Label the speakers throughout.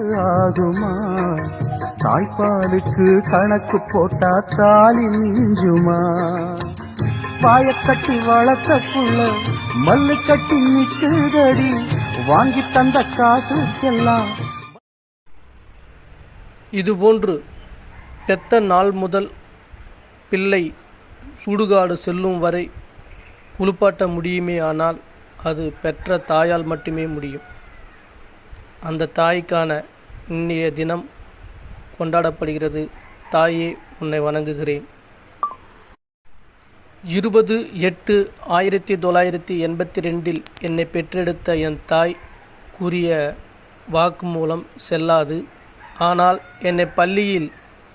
Speaker 1: கணக்கு ஆகுமா? தாய்ப்பாலுக்கு கணக்கு போட்டா தாலி மிஞ்சுமா? வாயக்கட்டி வளர்த்த புள்ள மல்லு கட்டி நிக்குதடி, வாங்கி தந்த காசுக்கெல்லாம்.
Speaker 2: இதுபோன்று பெத்த நாள் முதல் பிள்ளை சுடுகாடு செல்லும் வரை குளிப்பாட்ட முடியுமே, ஆனால் அது பெற்ற தாயால் மட்டுமே முடியும். அந்த தாய்க்கான இன்றைய தினம் கொண்டாடப்படுகிறது. தாயே, உன்னை வணங்குகிறேன். 20/8/1982 என்னை பெற்றெடுத்த என் தாய் கூறிய வாக்கு மூலம் செல்லாது. ஆனால் என்னை பள்ளியில்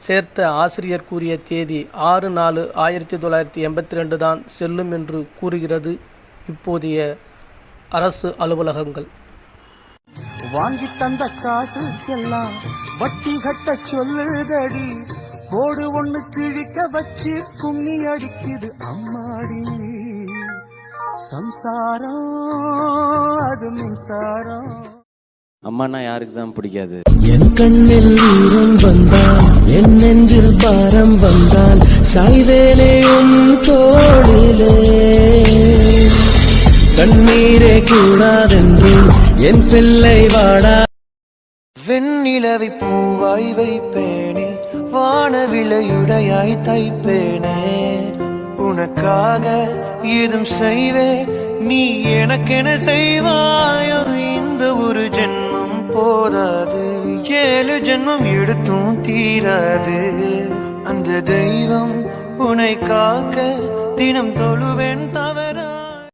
Speaker 2: சேர்த்த ஆசிரியர் கூறிய தேதி 6/4/1982 தான் செல்லும் என்று கூறுகிறது இப்போதைய அரசு அலுவலகங்கள்.
Speaker 1: வாங்கி தந்த காசுக்கெல்லாம் வட்டி கட்ட சொல்லுதடி, கோடு ஒண்ணு கிழிக்க வச்சு கும்மி அடிக்குது அம்மாடி. சம்சாரம் அது மின்சாரம்.
Speaker 3: அம்மானா யாருக்கு தான் பிடிக்காது?
Speaker 4: என் கண்ணில் ஈரம் வந்தால், என் நெஞ்சில் பாரம் வந்தால், சாய்வேனே உன் தோளிலே. கண்ணீரே கூடாதென்று என் பிள்ளை வாடா. வெண்ணிலவை பூவாய் வைப்பேனே, வானவிலையுடையாய் தைப்பேனே. உனக்காக ஏதும் செய்வேன், நீ எனக்கென செய்வாயோ? இந்த ஒரு ஜென்மம் போதாது, 7 ஜென்மம் எடுத்தும் தீராது. அந்த தெய்வம் உன்னை காக்க தினம் தொழுவேன் தவ